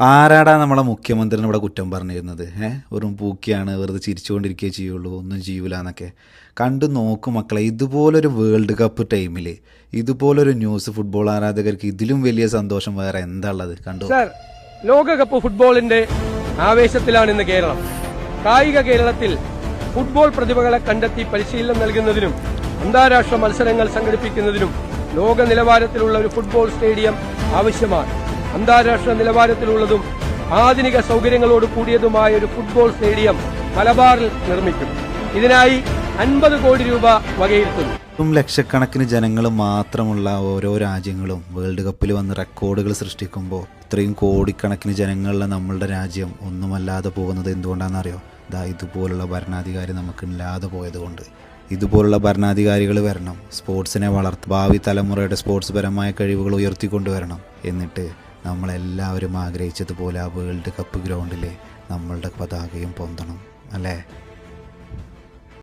ആരാടാ നമ്മളെ മുഖ്യമന്ത്രിനെ ഇവിടെ കുറ്റം പറഞ്ഞിരുന്നത്? വെറും പൂക്കിയാണ്, വെറുതെ ചിരിച്ചുകൊണ്ടിരിക്കുകയേ ചെയ്യുള്ളൂ, ഒന്നും ചെയ്യൂല എന്നൊക്കെ. കണ്ടു നോക്കും മക്കളെ, ഇതുപോലൊരു വേൾഡ് കപ്പ് ടൈമിൽ ഇതുപോലൊരു ന്യൂസ് ഫുട്ബോൾ ആരാധകർക്ക് ഇതിലും വലിയ സന്തോഷം വേറെ എന്താ ഉള്ളത്? കണ്ടു സർ, ലോകകപ്പ് ഫുട്ബോളിന്റെ ആവേശത്തിലാണ് ഇന്ന് കേരളം. കായിക കേരളത്തിൽ ഫുട്ബോൾ പ്രതിഭകളെ കണ്ടെത്തി പരിശീലനം നൽകുന്നതിനും അന്താരാഷ്ട്ര മത്സരങ്ങൾ സംഘടിപ്പിക്കുന്നതിനും ലോക നിലവാരത്തിലുള്ള ഒരു ഫുട്ബോൾ സ്റ്റേഡിയം ആവശ്യമാണ്. അന്താരാഷ്ട്ര നിലവാരത്തിലുള്ളതും ആധുനിക സൗകര്യങ്ങളോട് കൂടിയതുമായ ഒരു ഫുട്ബോൾ സ്റ്റേഡിയം മലബാറിൽ നിർമ്മിക്കും. ഇതിനായി 50 കോടി രൂപ വകയിരുത്തുന്നു. ലക്ഷക്കണക്കിന് ജനങ്ങൾ മാത്രമുള്ള ഓരോ രാജ്യങ്ങളും വേൾഡ് കപ്പിൽ വന്ന് റെക്കോർഡുകൾ സൃഷ്ടിക്കുമ്പോൾ ഇത്രയും കോടിക്കണക്കിന് ജനങ്ങളുള്ള നമ്മളുടെ രാജ്യം ഒന്നുമല്ലാതെ പോകുന്നത് എന്തുകൊണ്ടാണെന്നറിയോ? ഇതുപോലുള്ള ഭരണാധികാരി നമുക്കില്ലാതെ പോയതുകൊണ്ട്. ഇതുപോലുള്ള ഭരണാധികാരികൾ വരണം, സ്പോർട്സിനെ ഭാവി തലമുറയുടെ സ്പോർട്സ് പരമായ കഴിവുകൾ ഉയർത്തിക്കൊണ്ടുവരണം. എന്നിട്ട് നമ്മളെല്ലാവരും ആഗ്രഹിച്ചതുപോലെ ആ വേൾഡ് കപ്പ് ഗ്രൗണ്ടിൽ നമ്മളുടെ പതാകയും പൊന്തണം, അല്ലേ?